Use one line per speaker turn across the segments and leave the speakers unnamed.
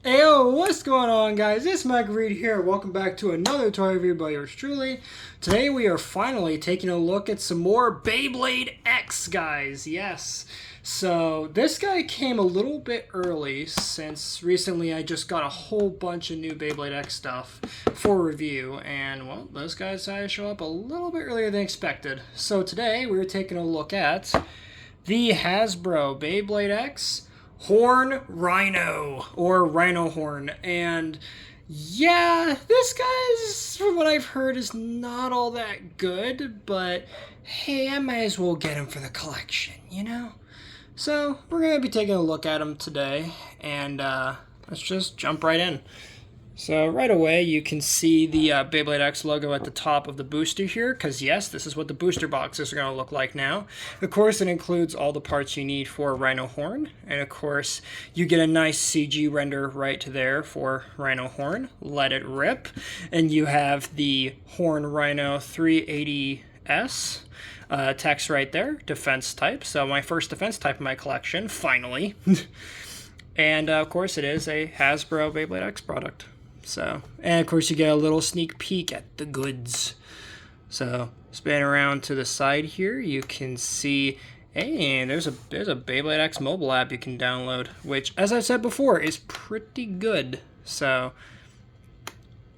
Ayo, what's going on, guys? It's Mike Reed here. Welcome back to another toy review by yours truly. Today we are finally taking a look at some more Beyblade X, guys. Yes. So this guy came a little bit early since recently I just got a whole bunch of new Beyblade X stuff for review. And, well, those guys decided to show up a little bit earlier than expected. So today we're taking a look at the Hasbro Beyblade X Horn Rhino, or RhinoHorn. And yeah, this guy's, from what I've heard, is not all that good, but hey, I might as well get him for the collection, you know? So we're going to be taking a look at him today, and let's just jump right in. So right away you can see the Beyblade X logo at the top of the booster here, because yes, this is what the booster boxes are going to look like now. Of course, it includes all the parts you need for RhinoHorn, and of course you get a nice CG render right there for RhinoHorn. Let it rip. And you have the Horn Rhino 380S. Text right there, defense type. So my first defense type in my collection, finally. And of course it is a Hasbro Beyblade X product. So, and of course you get a little sneak peek at the goods. So, spin around to the side here, you can see, hey, there's a Beyblade X mobile app you can download, which, as I said before, is pretty good. So,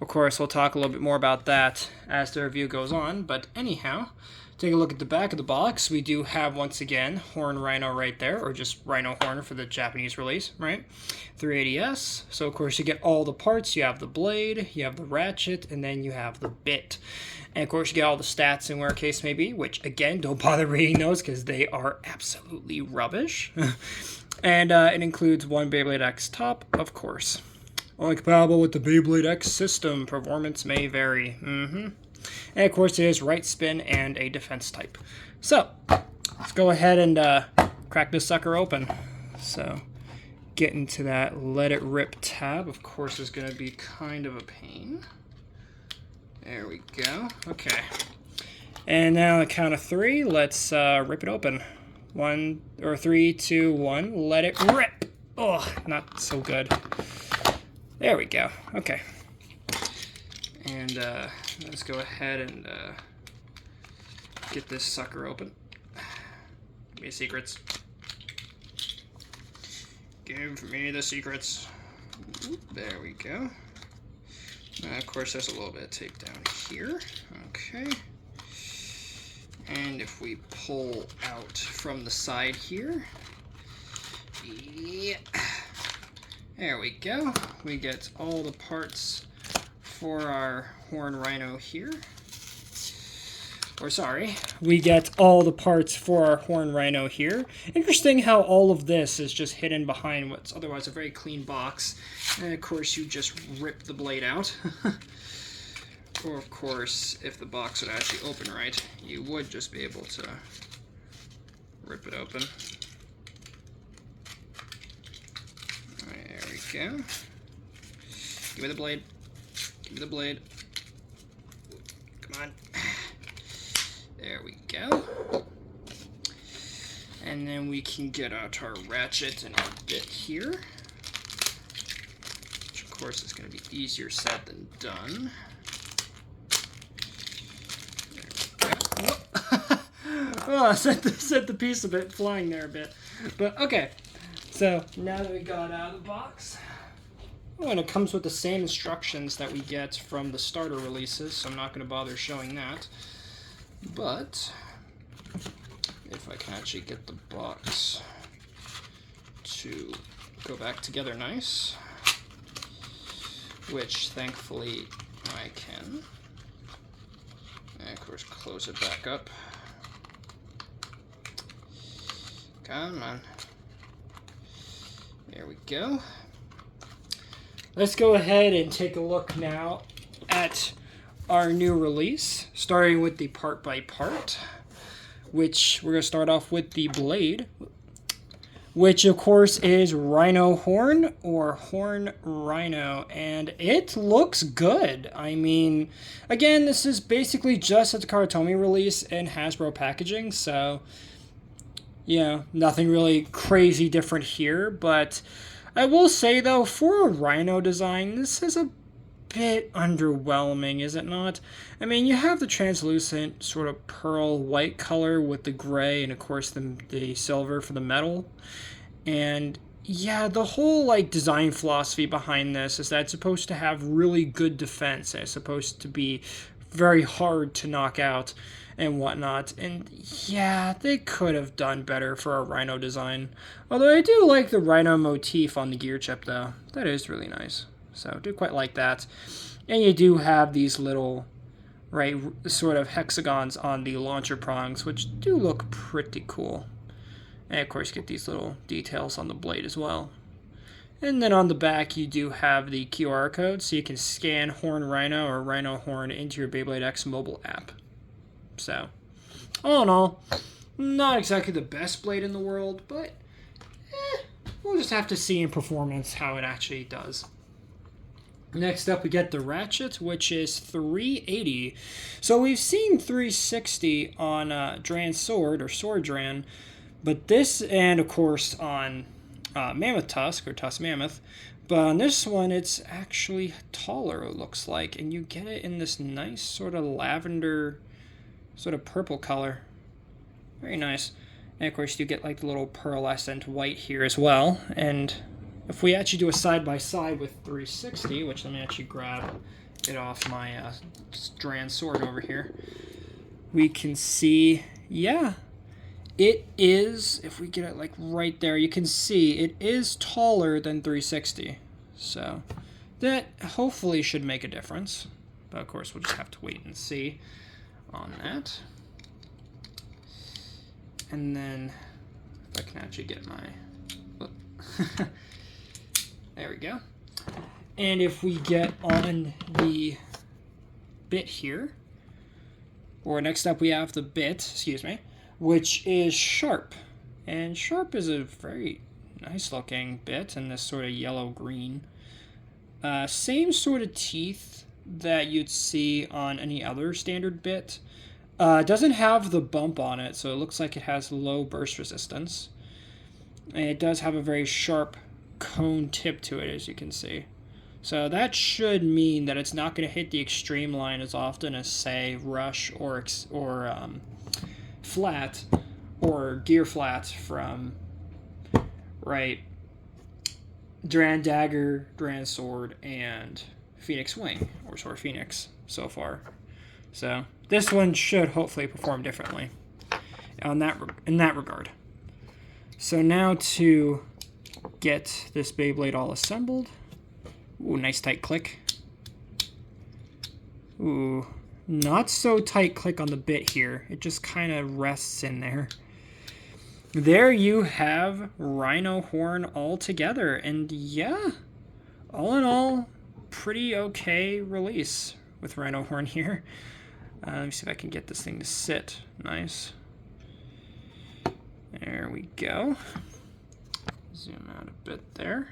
of course, we'll talk a little bit more about that as the review goes on. But anyhow, take a look at the back of the box. We do have, once again, Horn Rhino right there, or just RhinoHorn for the Japanese release, right? 380S. So, of course, you get all the parts. You have the blade, you have the ratchet, and then you have the bit. And, of course, you get all the stats and where case may be, which, again, don't bother reading those because they are absolutely rubbish. And it includes one Beyblade X top, of course. Only compatible with the Beyblade X system. Performance may vary. And of course it is right spin and a defense type. So, let's go ahead and crack this sucker open. So, get into that let it rip tab. Of course is going to be kind of a pain. There we go. Okay. And now on the count of three, let's rip it open. 1, or 3, 2, 1. Let it rip. Oh, not so good. There we go. Okay. And let's go ahead and get this sucker open. Give me the secrets. Give me the secrets. There we go. Of course, there's a little bit of tape down here. Okay. And if we pull out from the side here, yeah. There we go. We get all the parts for our Horn Rhino here. Or sorry, we get all the parts for our Horn Rhino here. Interesting how all of this is just hidden behind what's otherwise a very clean box. And of course you just rip the blade out. Or of course, if the box would actually open right, you would just be able to rip it open. There we go. Give me the blade. Give me the blade. Come on. There we go. And then we can get out our ratchet and our bit here. Which of course is going to be easier said than done. There we go. Oh, I sent the piece a bit flying there a bit. But okay. So now that we got it out of the box, and it comes with the same instructions that we get from the starter releases, so I'm not going to bother showing that. But if I can actually get the box to go back together nice, which thankfully I can, and of course close it back up. Come on. There we go. Let's go ahead and take a look now at our new release, starting with the part by part, which we're going to start off with the blade, which of course is RhinoHorn, or Horn Rhino, and it looks good. I mean, again, this is basically just a Takara release in Hasbro packaging, so yeah, nothing really crazy different here, but I will say, though, for a Rhino design, this is a bit underwhelming, is it not? I mean, you have the translucent sort of pearl white color with the gray and, of course, the silver for the metal. And yeah, the whole like design philosophy behind this is that it's supposed to have really good defense. It's supposed to be very hard to knock out and whatnot. And yeah, they could have done better for a Rhino design. Although I do like the Rhino motif on the gear chip, though. That is really nice. So I do quite like that. And you do have these little, right, sort of hexagons on the launcher prongs, which do look pretty cool. And of course, you get these little details on the blade as well. And then on the back, you do have the QR code, so you can scan Horn Rhino or RhinoHorn into your Beyblade X mobile app. So, all in all, not exactly the best blade in the world, but we'll just have to see in performance how it actually does. Next up, we get the Ratchet, which is 380. So we've seen 360 on Dran's Sword, or Sword Dran, but this, and of course on Mammoth Tusk, or Tusk Mammoth, but on this one, it's actually taller, it looks like, and you get it in this nice sort of lavender, sort of purple color. Very nice. And of course, you get like the little pearlescent white here as well, and if we actually do a side-by-side with 360, which let me actually grab it off my Dran Sword over here, we can see, yeah, it is, if we get it like right there, you can see it is taller than 360. So that hopefully should make a difference. But of course, we'll just have to wait and see on that. And then if I can actually get my... There we go. And if we get on the bit here, or next up we have the bit, excuse me, which is Sharp. And Sharp is a very nice looking bit in this sort of yellow-green. Same sort of teeth that you'd see on any other standard bit. It doesn't have the bump on it, so it looks like it has low burst resistance. And it does have a very sharp cone tip to it, as you can see. So that should mean that it's not going to hit the extreme line as often as, say, Rush or Flat or Gear Flat from, right, Dran Dagger, Dran Sword, and Phoenix Wing, or Sword Phoenix so far. So this one should hopefully perform differently in that regard. So now to get this Beyblade all assembled. Ooh, nice tight click. Ooh, not so tight click on the bit here. It just kind of rests in there. There you have RhinoHorn all together. And yeah, all in all, pretty okay release with RhinoHorn here. Let me see if I can get this thing to sit. Nice. There we go. Zoom out a bit there.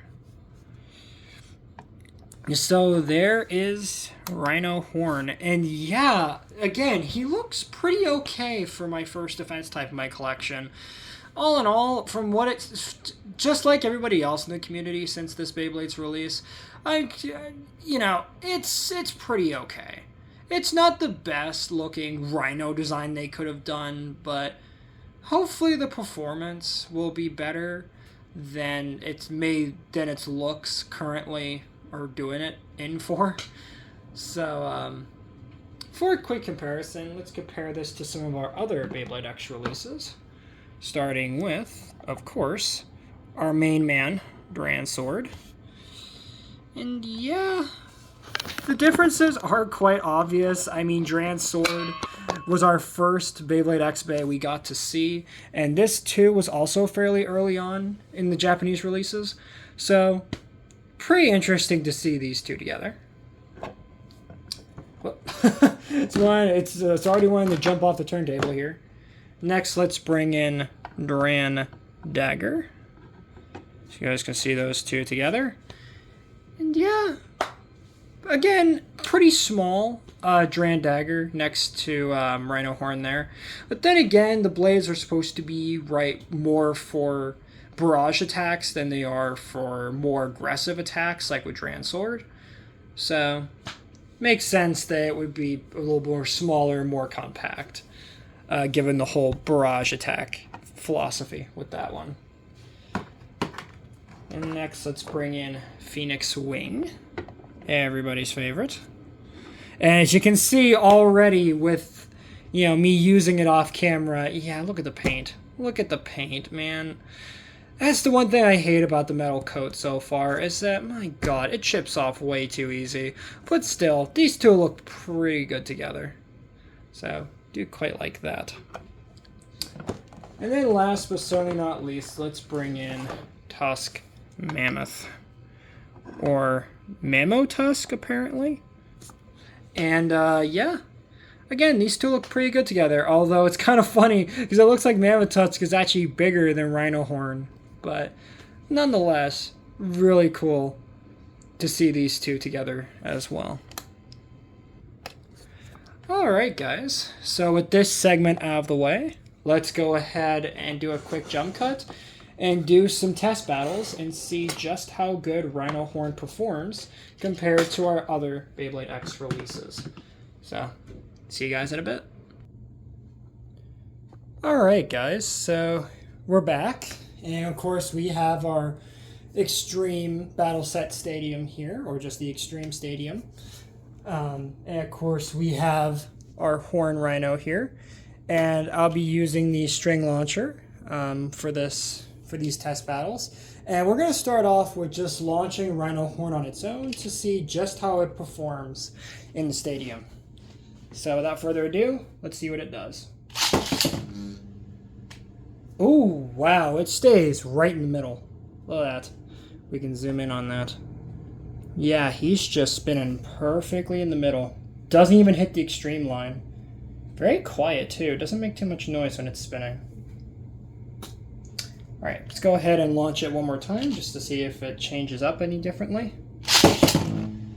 So there is RhinoHorn, and yeah, again, he looks pretty okay for my first defense type in my collection. All in all, from what it's just like everybody else in the community since this Beyblade's release, it's pretty okay. It's not the best looking Rhino design they could have done, but hopefully the performance will be better than its looks currently are doing it in for. So for a quick comparison, let's compare this to some of our other Beyblade X releases, starting with, of course, our main man, Dran Sword. And yeah, the differences are quite obvious. I mean, Dran Sword was our first Beyblade X Bay we got to see, and this too was also fairly early on in the Japanese releases. So pretty interesting to see these two together. It's already wanting to jump off the turntable here. Next, let's bring in Dran Dagger. So you guys can see those two together. And yeah, again, pretty small Dran Dagger next to RhinoHorn there. But then again, the blades are supposed to be more for barrage attacks than they are for more aggressive attacks, like with Dran Sword. So, makes sense that it would be a little more smaller, more compact, given the whole barrage attack philosophy with that one. And next, let's bring in Phoenix Wing, everybody's favorite. And as you can see already with, you know, me using it off camera, yeah, look at the paint. Look at the paint, man. That's the one thing I hate about the metal coat so far, is that, my god, it chips off way too easy. But still, these two look pretty good together. So, do quite like that. And then last but certainly not least, let's bring in Tusk Mammoth. Or Mammotusk, apparently. And, yeah. Again, these two look pretty good together, although it's kind of funny, because it looks like Mammotusk is actually bigger than RhinoHorn. But nonetheless, really cool to see these two together as well. Alright guys, so with this segment out of the way, let's go ahead and do a quick jump cut and do some test battles and see just how good RhinoHorn performs compared to our other Beyblade X releases. So, see you guys in a bit. Alright guys, so we're back. And of course we have our Extreme Battle Set Stadium here, or just the Extreme Stadium. And of course we have our Horn Rhino here. And I'll be using the string launcher for these test battles. And we're going to start off with just launching RhinoHorn on its own to see just how it performs in the stadium. So without further ado, let's see what it does. Oh, wow, it stays right in the middle. Look at that. We can zoom in on that. Yeah, he's just spinning perfectly in the middle. Doesn't even hit the extreme line. Very quiet, too. Doesn't make too much noise when it's spinning. Alright, let's go ahead and launch it one more time just to see if it changes up any differently.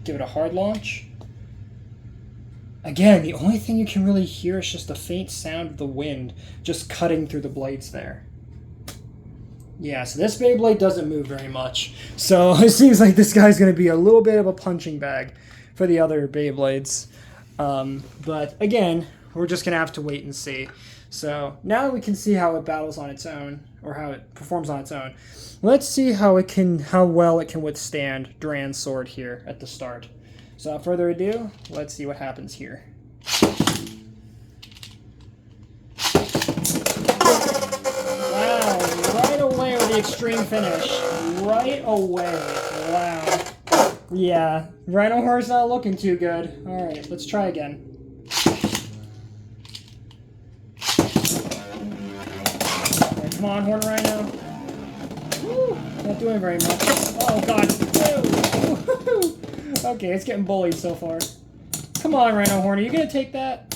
Give it a hard launch. Again, the only thing you can really hear is just the faint sound of the wind just cutting through the blades there. Yeah, so this Beyblade doesn't move very much. So it seems like this guy's going to be a little bit of a punching bag for the other Beyblades. But again, we're just going to have to wait and see. So now that we can see how it battles on its own, or how it performs on its own, let's see how well it can withstand Dran Sword here at the start. So without further ado, let's see what happens here. Wow, right away with the extreme finish. Right away. Wow. Yeah, RhinoHorn's not looking too good. Alright, let's try again. Right, come on, Horn Rhino. Woo, not doing very much. Oh god. Woo. Okay, it's getting bullied so far. Come on, RhinoHorn, are you going to take that?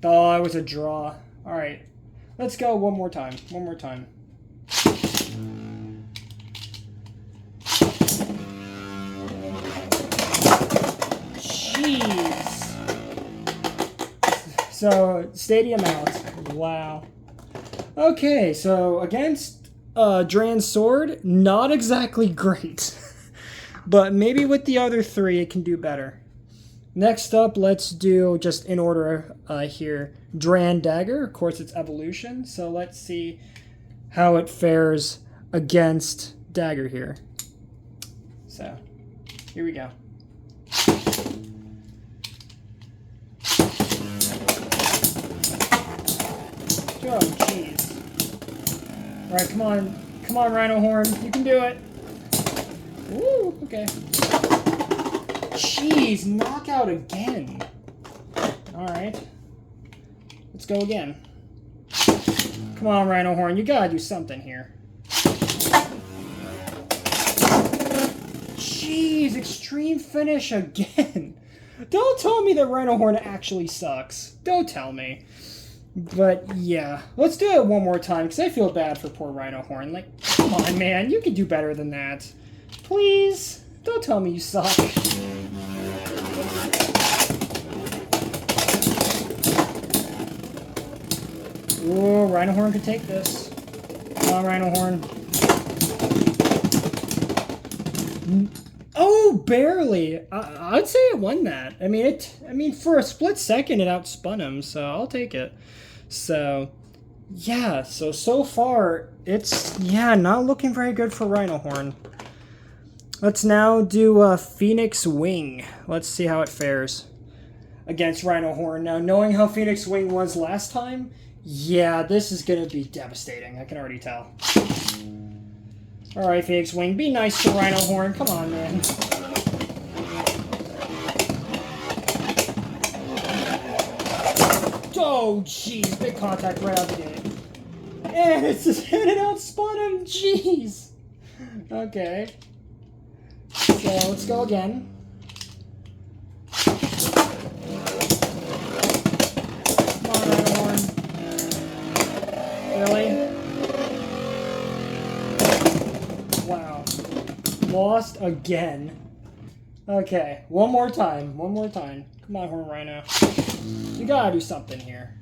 Oh, it was a draw. Alright, let's go one more time. One more time. Jeez. So, stadium out. Wow. Okay, so against Dran Sword, not exactly great. But maybe with the other three, it can do better. Next up, let's do, just in order here, Dran Dagger. Of course, it's evolution. So let's see how it fares against Dagger here. So, here we go. Oh, jeez. Alright, come on. Come on, RhinoHorn. You can do it. Woo, okay. Jeez, knockout again. Alright. Let's go again. Come on, RhinoHorn, you gotta do something here. Jeez, extreme finish again. Don't tell me that RhinoHorn actually sucks. Don't tell me. But yeah, let's do it one more time, because I feel bad for poor RhinoHorn. Like, come on, man, you can do better than that. Please, don't tell me you suck. Ooh, RhinoHorn could take this. on, RhinoHorn. Oh, barely. I'd say it won that. I mean, for a split second, it outspun him, so I'll take it. So, yeah. So far, it's not looking very good for RhinoHorn. Let's now do Phoenix Wing. Let's see how it fares against RhinoHorn. Now, knowing how Phoenix Wing was last time, yeah, this is gonna be devastating. I can already tell. Alright, Phoenix Wing, be nice to RhinoHorn. Come on, man. Oh, jeez. Big contact right out the gate. And it's just hit it outspun him. Jeez. Okay. So, let's go again. Come on, RhinoHorn. Really? Wow. Lost again. Okay, one more time. One more time. Come on, Horn Rhino. You gotta do something here.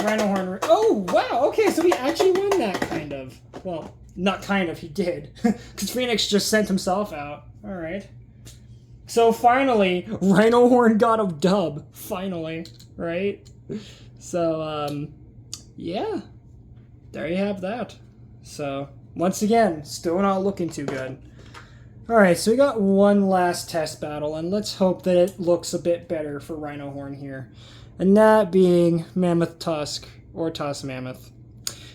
RhinoHorn. Oh, wow. Okay, so he actually won that, kind of. Well, not kind of, he did. Because Phoenix just sent himself out. Alright. So finally, RhinoHorn got a dub. Finally. Right? So, yeah. There you have that. So, once again, still not looking too good. Alright, so we got one last test battle, and let's hope that it looks a bit better for RhinoHorn here. And that being Mammoth Tusk, or Tusk Mammoth.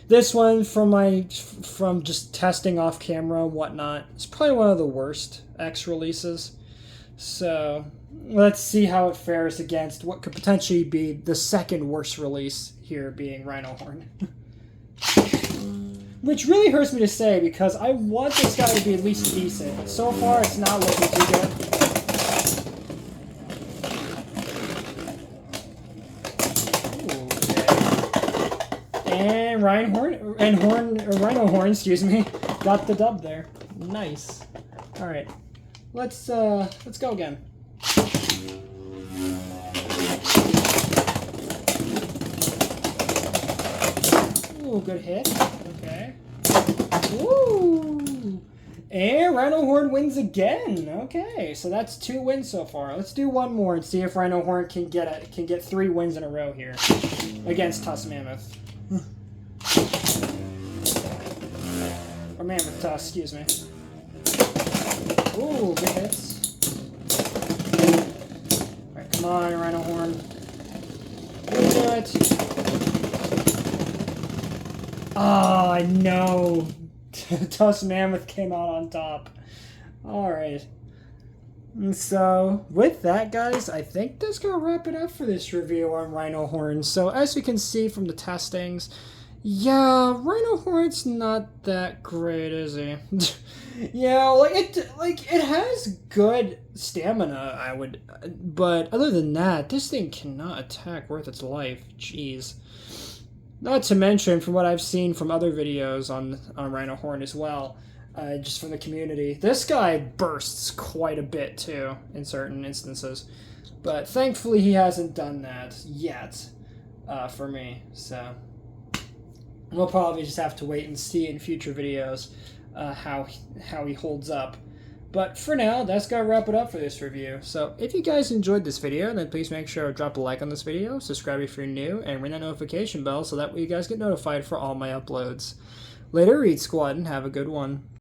This one, from just testing off camera and whatnot, it's probably one of the worst X releases. So, let's see how it fares against what could potentially be the second worst release here, being RhinoHorn. Which really hurts me to say, because I want this guy to be at least decent, but so far it's not looking too good. Ooh, okay. And RhinoHorn, excuse me, got the dub there. Nice. Alright. Let's go again. Ooh, good hit. Okay. Ooh. And RhinoHorn wins again. Okay, so that's 2 wins so far. Let's do one more and see if RhinoHorn can get 3 wins in a row here against Tusk Mammoth. Or Mammoth Tusk, excuse me. Ooh, good hits. Alright, come on, RhinoHorn. You do it. Ah, I know. Tusk Mammoth came out on top. Alright. So, with that, guys, I think that's going to wrap it up for this review on RhinoHorn. So, as you can see from the testings, yeah, RhinoHorn's not that great, is he? Yeah, it has good stamina, but other than that, this thing cannot attack worth its life. Jeez. Not to mention, from what I've seen from other videos on RhinoHorn as well, just from the community, this guy bursts quite a bit too in certain instances. But thankfully, he hasn't done that yet for me. So we'll probably just have to wait and see in future videos how he holds up. But for now, that's going to wrap it up for this review. So if you guys enjoyed this video, then please make sure to drop a like on this video, subscribe if you're new, and ring that notification bell so that way you guys get notified for all my uploads. Later, Reed Squad, and have a good one.